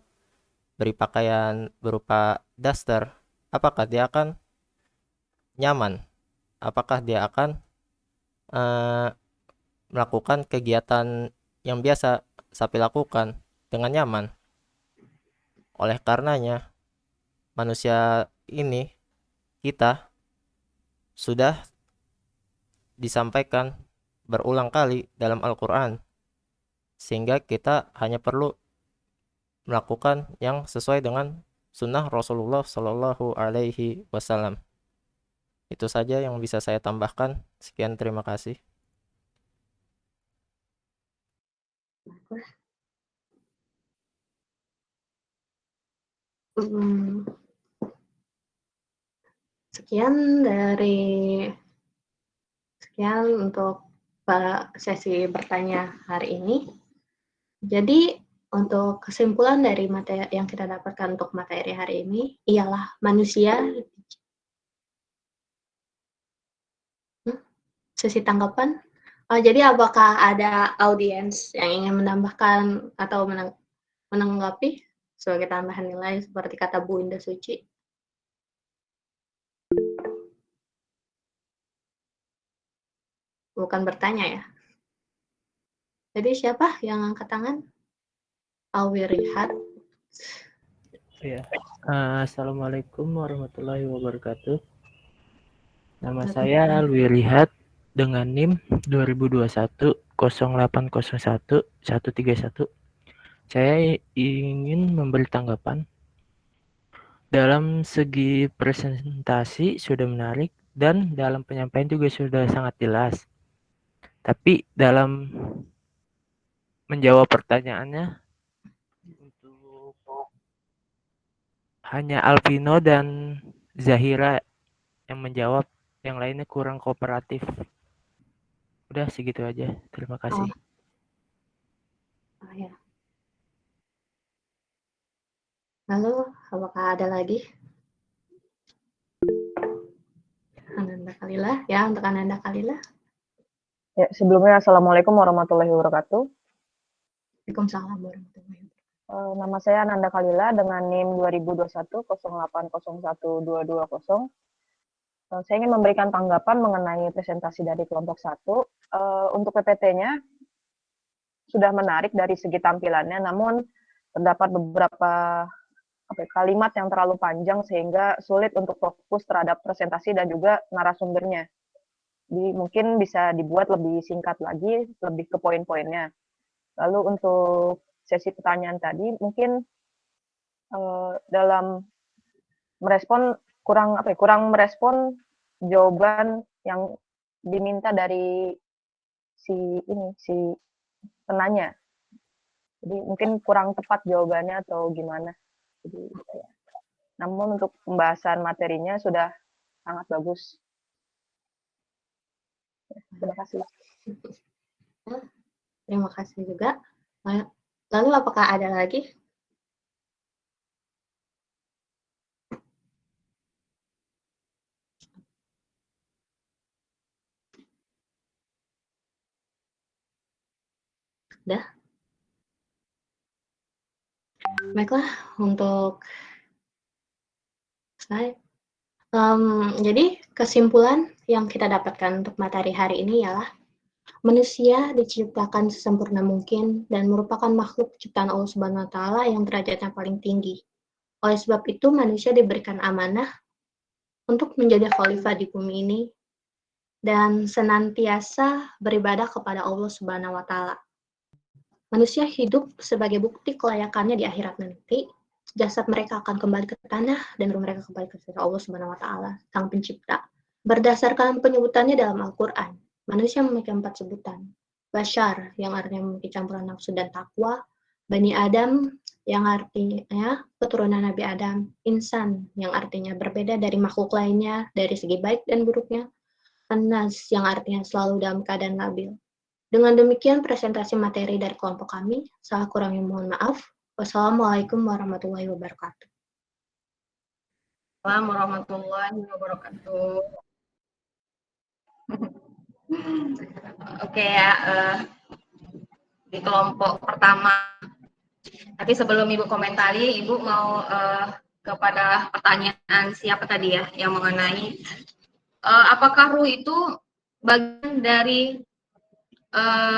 beri pakaian berupa daster, apakah dia akan nyaman? Apakah dia akan melakukan kegiatan yang biasa sapi lakukan dengan nyaman? Oleh karenanya, manusia ini, kita, sudah disampaikan berulang kali dalam Al-Quran, sehingga kita hanya perlu melakukan yang sesuai dengan sunnah Rasulullah Shallallahu Alaihi Wasallam. Itu saja yang bisa saya tambahkan. Sekian, terima kasih. Sekian untuk sesi bertanya hari ini. Jadi untuk kesimpulan dari materi yang kita dapatkan untuk materi hari ini ialah manusia. Sesi tanggapan. Jadi apakah ada audiens yang ingin menambahkan atau menanggapi sebagai tambahan nilai seperti kata Bu Indah Suci? Bukan bertanya ya. Jadi siapa yang angkat tangan? Alwi Rihat. Ya. Assalamualaikum warahmatullahi wabarakatuh. Nama saya Alwi Rihat dengan NIM 2021 0801 131. Saya ingin memberi tanggapan. Dalam segi presentasi sudah menarik dan dalam penyampaian juga sudah sangat jelas. Tapi dalam menjawab pertanyaannya untuk hanya Alvino dan Zahira yang menjawab, yang lainnya kurang kooperatif. Udah segitu aja. Terima kasih. Ya. Lalu apakah ada lagi? Ananda Kalila, ya, untuk Ananda Kalila. Ya, sebelumnya Assalamualaikum warahmatullahi wabarakatuh. Waalaikumsalam warahmatullahi wabarakatuh. Nama saya Ananda Kalila dengan NIM 2021 08011220. Saya ingin memberikan tanggapan mengenai presentasi dari kelompok 1. Untuk PPT-nya sudah menarik dari segi tampilannya, namun terdapat beberapa kalimat yang terlalu panjang sehingga sulit untuk fokus terhadap presentasi dan juga narasumbernya. Jadi mungkin bisa dibuat lebih singkat lagi, lebih ke poin-poinnya. Lalu untuk sesi pertanyaan tadi mungkin dalam merespon kurang merespon jawaban yang diminta dari si penanya. Jadi mungkin kurang tepat jawabannya atau gimana. Jadi, ya. Namun untuk pembahasan materinya sudah sangat bagus. Terima kasih. Terima kasih juga. Lalu apakah ada lagi? Udah? Baiklah, untuk slide. Jadi kesimpulan yang kita dapatkan untuk materi hari ini ialah manusia diciptakan sesempurna mungkin dan merupakan makhluk ciptaan Allah Subhanahu wa Ta'ala yang derajatnya paling tinggi. Oleh sebab itu, manusia diberikan amanah untuk menjadi khalifah di bumi ini dan senantiasa beribadah kepada Allah Subhanahu wa Ta'ala. Manusia hidup sebagai bukti kelayakannya di akhirat nanti. Jasad mereka akan kembali ke tanah dan ruh mereka kembali ke sisi Allah Subhanahu wa Ta'ala, Sang Pencipta. Berdasarkan penyebutannya dalam Al-Qur'an, manusia memiliki 4 sebutan. Bashar, yang artinya memiliki campuran nafsu dan takwa. Bani Adam, yang artinya keturunan Nabi Adam. Insan, yang artinya berbeda dari makhluk lainnya dari segi baik dan buruknya. An-Nas, yang artinya selalu dalam keadaan labil. Dengan demikian presentasi materi dari kelompok kami. Salah kurangnya mohon maaf. Wassalamualaikum warahmatullahi wabarakatuh. Assalamualaikum warahmatullahi wabarakatuh. Oke ya, di kelompok pertama. Tapi sebelum Ibu komentari, Ibu mau kepada pertanyaan siapa tadi ya, yang mengenai apakah ruh itu bagian dari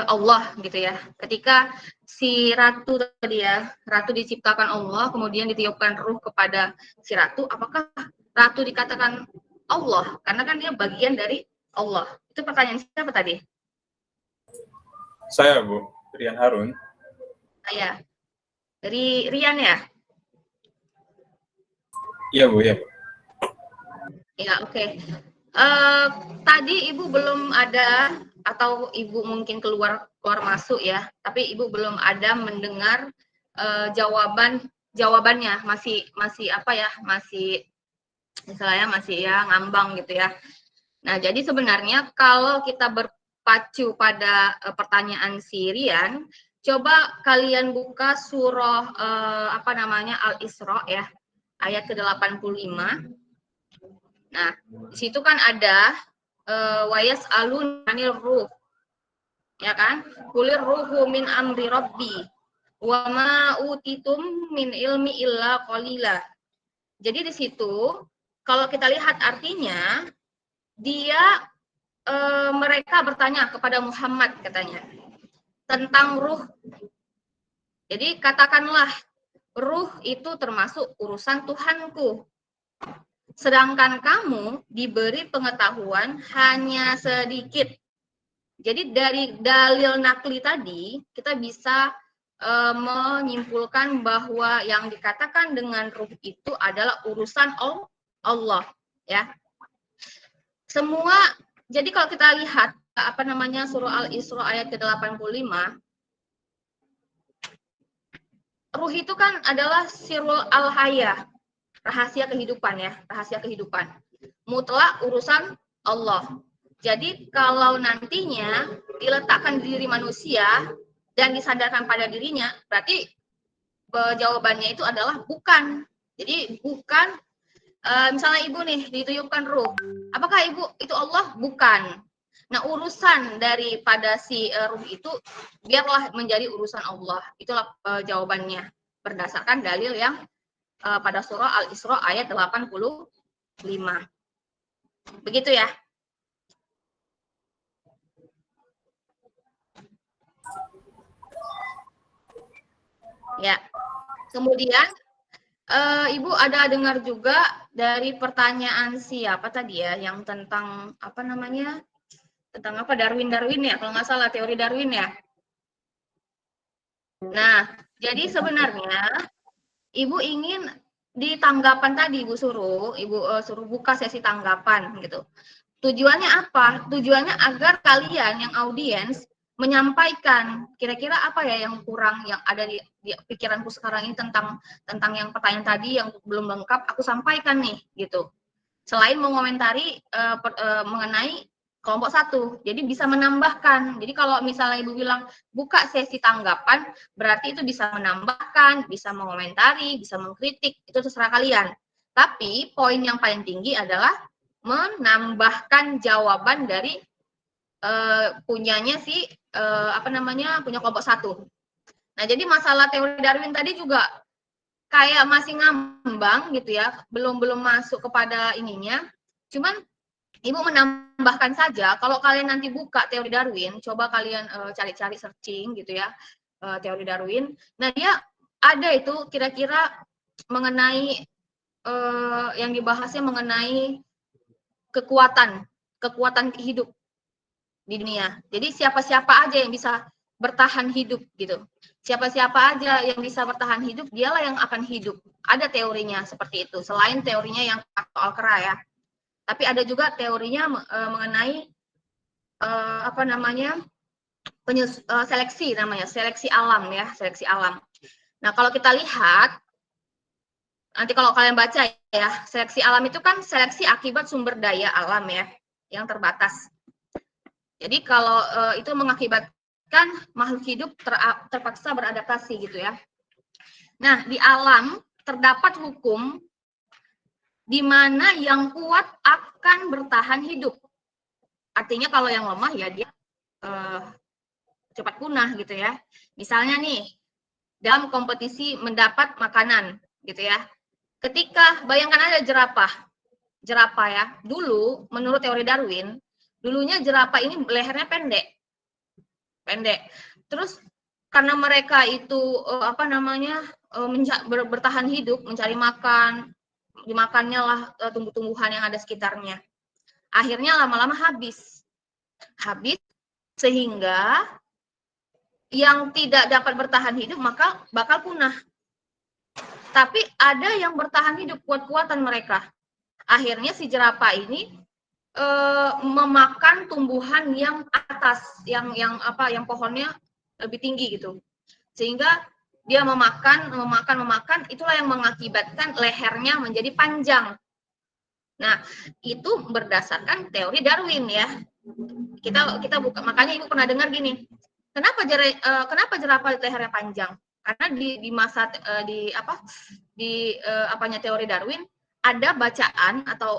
Allah gitu ya. Ketika si ratu tadi ya, ratu diciptakan Allah, kemudian ditiupkan ruh kepada si ratu, apakah ratu dikatakan Allah? Karena kan dia bagian dari Allah. Itu pertanyaan siapa tadi? Saya, Bu, Rian Harun. Saya. Dari Rian ya? Iya, Bu, ya. Ya, oke. Tadi Ibu belum ada, atau Ibu mungkin keluar masuk ya, tapi Ibu belum ada mendengar jawabannya, masih apa ya, masih misalnya masih ya ngambang gitu ya. Nah, jadi sebenarnya kalau kita berpacu pada pertanyaan si Rian, coba kalian buka surah apa namanya Al-Isra ya, ayat ke-85. Nah, di situ kan ada wayas alun anil ruh, ya kan? Kulir ruhu min amri rabbi wa ma utitum min ilmi illa qalila. Jadi di situ kalau kita lihat artinya, dia mereka bertanya kepada Muhammad katanya tentang ruh. Jadi katakanlah ruh itu termasuk urusan Tuhanku. Sedangkan kamu diberi pengetahuan hanya sedikit. Jadi dari dalil nakli tadi, kita bisa menyimpulkan bahwa yang dikatakan dengan ruh itu adalah urusan Allah. Ya. Semua, jadi kalau kita lihat, apa namanya, surah Al-Isra ayat ke-85, ruh itu kan adalah sirul al-hayah. Rahasia kehidupan ya, rahasia kehidupan. Mutlak urusan Allah. Jadi kalau nantinya diletakkan di diri manusia dan disandarkan pada dirinya, berarti jawabannya itu adalah bukan. Jadi bukan, misalnya Ibu nih ditiupkan ruh. Apakah Ibu itu Allah? Bukan. Nah, urusan daripada si ruh itu biarlah menjadi urusan Allah. Itulah jawabannya berdasarkan dalil yang pada surah Al-Isra ayat 85. Begitu ya. Ya. Kemudian Ibu ada dengar juga dari pertanyaan siapa tadi ya, yang tentang apa namanya? Tentang apa, Darwin ya, kalau nggak salah teori Darwin ya. Nah, jadi sebenarnya Ibu ingin di tanggapan tadi Ibu suruh buka sesi tanggapan gitu. Tujuannya apa? Tujuannya agar kalian yang audiens menyampaikan kira-kira apa ya yang kurang yang ada di pikiranku sekarang ini tentang yang pertanyaan tadi yang belum lengkap aku sampaikan nih gitu. Selain mengomentari mengenai kelompok 1, jadi bisa menambahkan. Jadi kalau misalnya Ibu bilang buka sesi tanggapan, berarti itu bisa menambahkan, bisa mengomentari, bisa mengkritik, itu terserah kalian. Tapi poin yang paling tinggi adalah menambahkan jawaban dari punyanya punya kelompok satu. Nah, jadi masalah teori Darwin tadi juga kayak masih ngambang gitu ya, belum masuk kepada ininya. Cuman Ibu menambahkan saja, kalau kalian nanti buka teori Darwin, coba kalian cari-cari searching gitu ya, teori Darwin. Nah, dia ada itu kira-kira mengenai yang dibahasnya mengenai kekuatan hidup di dunia. Jadi siapa-siapa aja yang bisa bertahan hidup gitu. Siapa-siapa aja yang bisa bertahan hidup, dialah yang akan hidup. Ada teorinya seperti itu. Selain teorinya yang soal kera ya. Tapi ada juga teorinya mengenai seleksi alam ya, seleksi alam. Nah, kalau kita lihat nanti kalau kalian baca ya, seleksi alam itu kan seleksi akibat sumber daya alam ya, yang terbatas. Jadi kalau itu mengakibatkan makhluk hidup terpaksa beradaptasi gitu ya. Nah, di alam terdapat hukum di mana yang kuat akan bertahan hidup. Artinya kalau yang lemah ya dia cepat punah gitu ya. Misalnya nih, dalam kompetisi mendapat makanan gitu ya. Ketika bayangkan ada jerapah ya. Dulu menurut teori Darwin, dulunya jerapah ini lehernya pendek. Terus karena mereka itu bertahan hidup, mencari makan, dimakannya lah tumbuh-tumbuhan yang ada sekitarnya. Akhirnya lama-lama habis sehingga yang tidak dapat bertahan hidup maka bakal punah. Tapi ada yang bertahan hidup, kuat-kuatan mereka. Akhirnya si jerapah ini memakan tumbuhan yang atas, yang pohonnya lebih tinggi gitu. Sehingga dia memakan, itulah yang mengakibatkan lehernya menjadi panjang. Nah, itu berdasarkan teori Darwin ya. Kita buka, makanya Ibu pernah dengar gini. Kenapa jerapah lehernya panjang? Karena di masa teori Darwin ada bacaan atau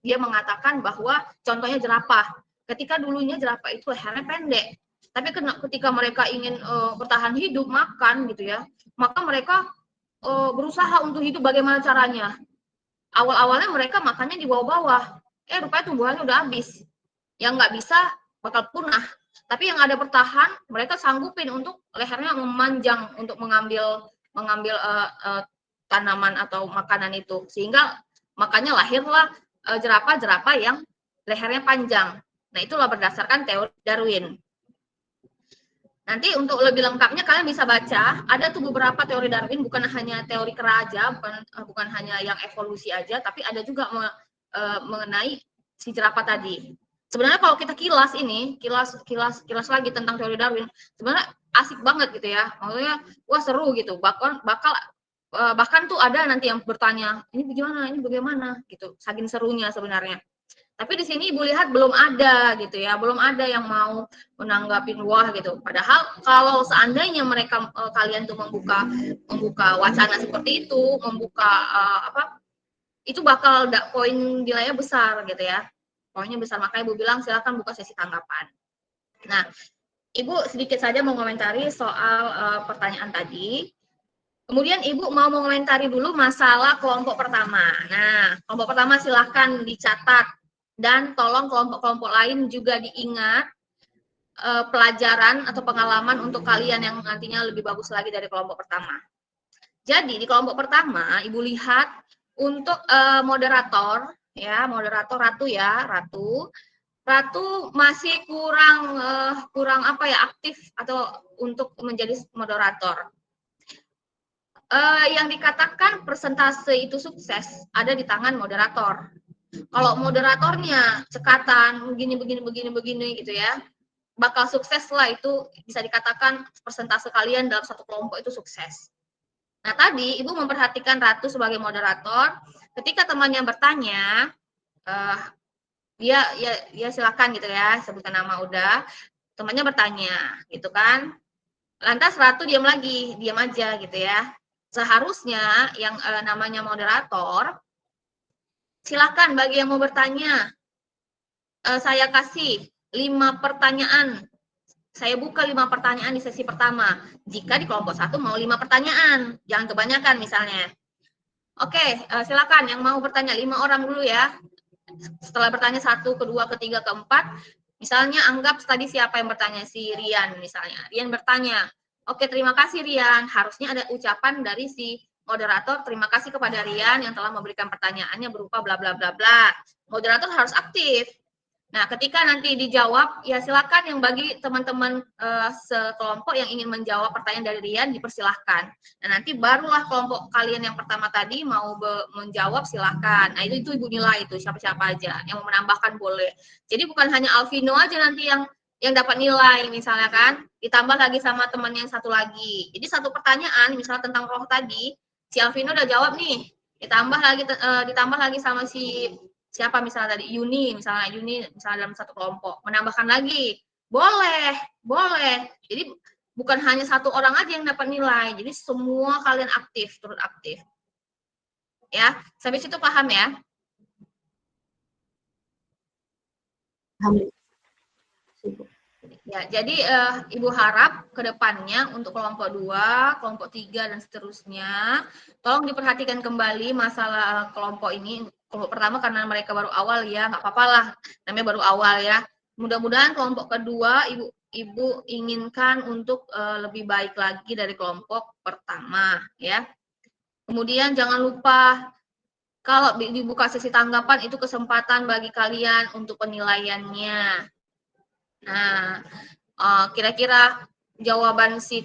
dia mengatakan bahwa contohnya jerapah. Ketika dulunya jerapah itu lehernya pendek, tapi ketika mereka ingin bertahan hidup, makan gitu ya, maka mereka berusaha untuk hidup bagaimana caranya. Awal-awalnya mereka makannya di bawah-bawah, rupanya tumbuhannya udah habis. Yang nggak bisa bakal punah. Tapi yang ada bertahan, mereka sanggupin untuk lehernya memanjang untuk mengambil tanaman atau makanan itu. Sehingga makanya lahirlah jerapah-jerapah yang lehernya panjang. Nah, itulah berdasarkan teori Darwin. Nanti untuk lebih lengkapnya kalian bisa baca, ada tuh beberapa teori Darwin, bukan hanya teori kera aja, bukan hanya yang evolusi aja, tapi ada juga mengenai si jerapah tadi. Sebenarnya kalau kita kilas lagi tentang teori Darwin, sebenarnya asik banget gitu ya. Maksudnya wah seru gitu. Bahkan tuh ada nanti yang bertanya, ini bagaimana gitu. Saking serunya sebenarnya. Tapi di sini Ibu lihat belum ada gitu ya, belum ada yang mau menanggapin wah gitu. Padahal kalau seandainya kalian tuh membuka wacana seperti itu, itu bakal poin nilainya besar gitu ya. Poinnya besar, makanya Ibu bilang silakan buka sesi tanggapan. Nah, Ibu sedikit saja mengomentari soal pertanyaan tadi. Kemudian Ibu mau mengomentari dulu masalah kelompok pertama. Nah, kelompok pertama silakan dicatat. Dan tolong kelompok-kelompok lain juga diingat pelajaran atau pengalaman untuk kalian yang nantinya lebih bagus lagi dari kelompok pertama. Jadi di kelompok pertama, Ibu lihat untuk moderator, ya moderator Ratu masih kurang aktif atau untuk menjadi moderator. Yang dikatakan persentase itu sukses ada di tangan moderator. Kalau moderatornya cekatan begini gitu ya, bakal sukses lah, itu bisa dikatakan persentase kalian dalam satu kelompok itu sukses. Nah, tadi Ibu memperhatikan Ratu sebagai moderator, ketika temannya bertanya, dia silakan gitu ya, sebutkan nama udah, temannya bertanya gitu kan. Lantas Ratu diam aja gitu ya. Seharusnya yang namanya moderator, silakan bagi yang mau bertanya, saya kasih 5 pertanyaan. Saya buka 5 pertanyaan di sesi pertama. Jika di kelompok 1 mau 5 pertanyaan, jangan kebanyakan misalnya. Oke, silakan yang mau bertanya 5 orang dulu ya. Setelah bertanya 1, kedua, ketiga, keempat, misalnya anggap tadi siapa yang bertanya, si Rian misalnya. Rian bertanya, oke terima kasih Rian, harusnya ada ucapan dari si moderator, terima kasih kepada Rian yang telah memberikan pertanyaannya berupa bla bla bla bla. Moderator harus aktif. Nah, ketika nanti dijawab, ya silakan yang bagi teman-teman sekelompok yang ingin menjawab pertanyaan dari Rian, dipersilahkan. Nah, nanti barulah kelompok kalian yang pertama tadi mau menjawab, silahkan. Nah, itu Ibu nilai itu, siapa-siapa aja. Yang mau menambahkan boleh. Jadi bukan hanya Alvino aja nanti yang dapat nilai, misalnya kan. Ditambah lagi sama temannya yang satu lagi. Jadi satu pertanyaan, misalnya tentang roh tadi, si Alvino udah jawab nih. Ditambah lagi sama si siapa misalnya tadi Yuni misalnya dalam satu kelompok menambahkan lagi boleh jadi bukan hanya satu orang aja yang dapat nilai, jadi semua kalian turut aktif ya. Sampai situ paham ya? Ya, jadi Ibu harap ke depannya untuk kelompok 2, kelompok 3 dan seterusnya, tolong diperhatikan kembali masalah kelompok ini. Kelompok pertama karena mereka baru awal ya, nggak apa-apa lah, namanya baru awal ya. Mudah-mudahan kelompok kedua Ibu inginkan untuk lebih baik lagi dari kelompok pertama ya. Kemudian jangan lupa kalau dibuka sesi tanggapan itu kesempatan bagi kalian untuk penilaiannya. Nah, kira-kira jawaban si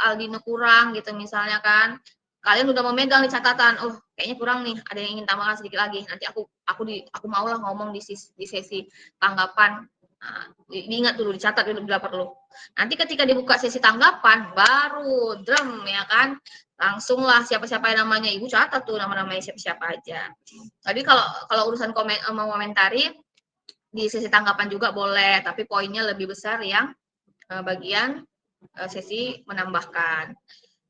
Aldino kurang gitu misalnya kan. Kalian udah memegang di catatan, oh kayaknya kurang nih, ada yang ingin tambahkan sedikit lagi. Nanti aku maulah ngomong di sesi tanggapan. Nah, diingat dulu, dicatat dulu, didapat dulu. Nanti ketika dibuka sesi tanggapan, baru drum ya kan. Langsunglah siapa-siapa yang namanya Ibu catat tuh nama-namanya siapa-siapa aja. Jadi kalau urusan mau komentari di sesi tanggapan juga boleh, tapi poinnya lebih besar yang bagian sesi menambahkan.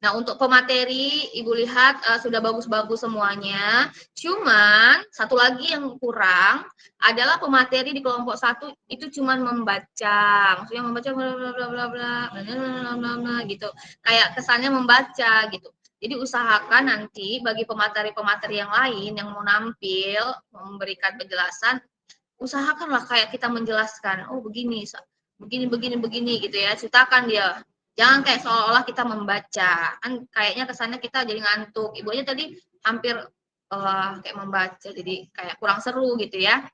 Nah, untuk pemateri, Ibu lihat sudah bagus-bagus semuanya. Cuman, satu lagi yang kurang adalah pemateri di kelompok 1 itu cuman membaca. Maksudnya membaca bla bla bla bla bla bla gitu. Kayak kesannya membaca gitu. Jadi usahakan nanti bagi pemateri-pemateri yang lain yang mau nampil, memberikan penjelasan, usahakanlah kayak kita menjelaskan, oh begini gitu ya, ceritakan dia. Jangan kayak seolah-olah kita membaca, kan kayaknya kesannya kita jadi ngantuk. Ibu aja tadi hampir kayak membaca, jadi kayak kurang seru gitu ya.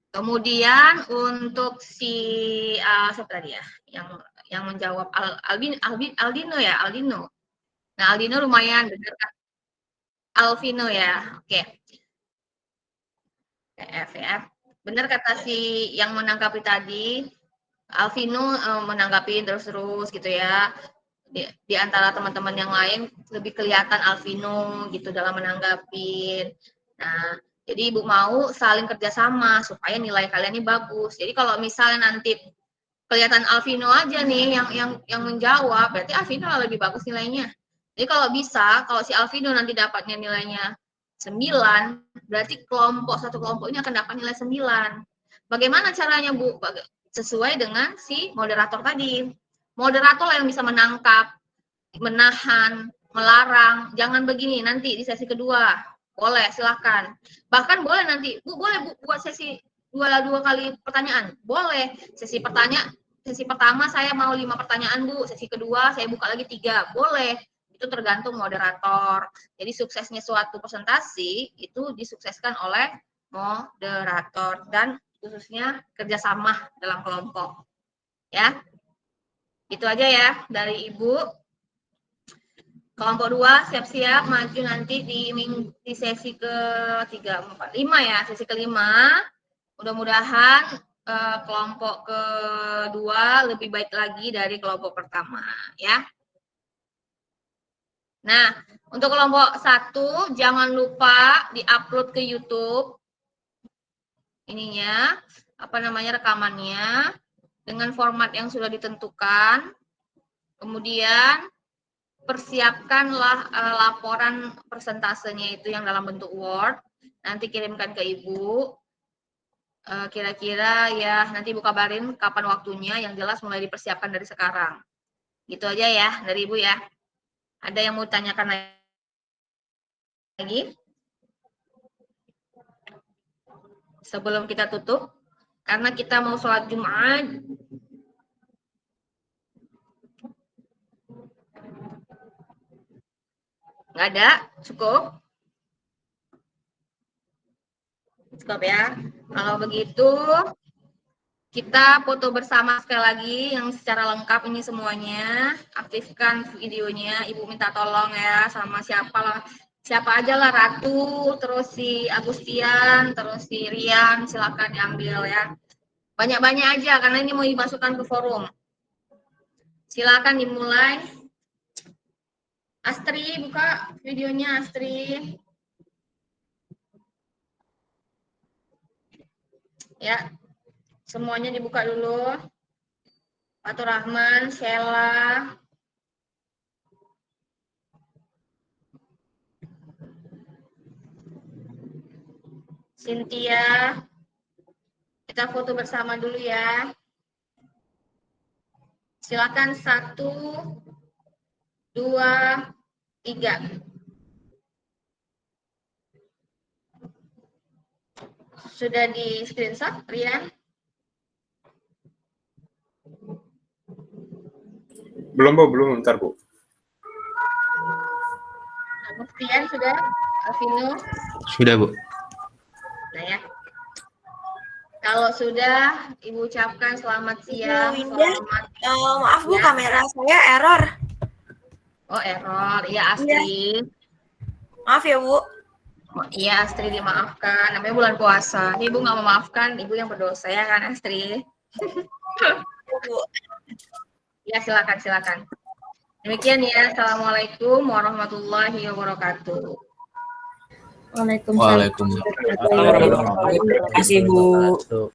Kemudian untuk si siapa tadi ya, yang menjawab Aldino ya, Aldino. Nah, Aldino lumayan benar kan? Alvino ya, oke. Ya. Benar kata si yang menanggapi tadi, Alvino menanggapi terus-terus gitu ya. Di antara teman-teman yang lain lebih kelihatan Alvino gitu dalam menanggapi. Nah, jadi Ibu mau saling kerjasama supaya nilai kalian ini bagus. Jadi kalau misalnya nanti kelihatan Alvino aja nih yang menjawab, berarti Alvino lebih bagus nilainya. Jadi kalau bisa, kalau si Alvino nanti dapatnya nilainya 9, berarti satu kelompok ini akan dapat nilai 9. Bagaimana caranya, Bu? Sesuai dengan si moderator tadi. Moderator yang bisa menangkap, menahan, melarang. Jangan begini, nanti di sesi kedua. Boleh, silakan. Bahkan boleh nanti, Bu, boleh Bu buat sesi dua kali pertanyaan. Boleh. Sesi pertama saya mau 5 pertanyaan, Bu. Sesi kedua saya buka lagi 3. Boleh. Itu tergantung moderator. Jadi suksesnya suatu presentasi itu disukseskan oleh moderator dan khususnya kerjasama dalam kelompok. Ya, itu aja ya dari Ibu. Kelompok 2 siap-siap maju nanti di sesi ke-3, 4, 5 ya, sesi ke-5. Mudah-mudahan kelompok kedua lebih baik lagi dari kelompok pertama ya. Nah, untuk kelompok 1 jangan lupa diupload ke YouTube ininya, rekamannya dengan format yang sudah ditentukan. Kemudian persiapkanlah laporan persentasenya itu yang dalam bentuk Word. Nanti kirimkan ke Ibu. kira-kira ya nanti Bu kabarin kapan waktunya, yang jelas mulai dipersiapkan dari sekarang. Gitu aja ya dari Ibu ya. Ada yang mau tanyakan lagi? Sebelum kita tutup, karena kita mau sholat Jumat. Nggak ada? Cukup? Cukup ya. Kalau begitu, kita foto bersama sekali lagi yang secara lengkap ini semuanya. Aktifkan videonya. Ibu minta tolong ya sama siapa aja lah, Ratu, terus si Agustian, terus si Rian, silakan diambil ya. Banyak-banyak aja karena ini mau dimasukkan ke forum. Silakan dimulai. Astri, buka videonya Astri. Ya, semuanya dibuka dulu. Fatur Rahman, Sheila. Cynthia. Kita foto bersama dulu ya. Silakan 1, 2, 3. Sudah di screenshot, Rian? Belum, Bu. Belum. Bentar, Bu. Rian sudah? Alvino? Sudah, Bu. Nah ya. Kalau sudah, Ibu ucapkan selamat siang. Selamat. Maaf Bu, kamera saya error. Oh, error. Iya, Astri. Maaf ya Bu. Oh, iya, Astri dimaafkan. Namanya bulan puasa. Ibu nggak memaafkan, Ibu yang berdosa ya kan, Astri? Ya, silakan. Demikian ya. Assalamualaikum warahmatullahi wabarakatuh. Waalaikumsalam. Terima kasih Bu.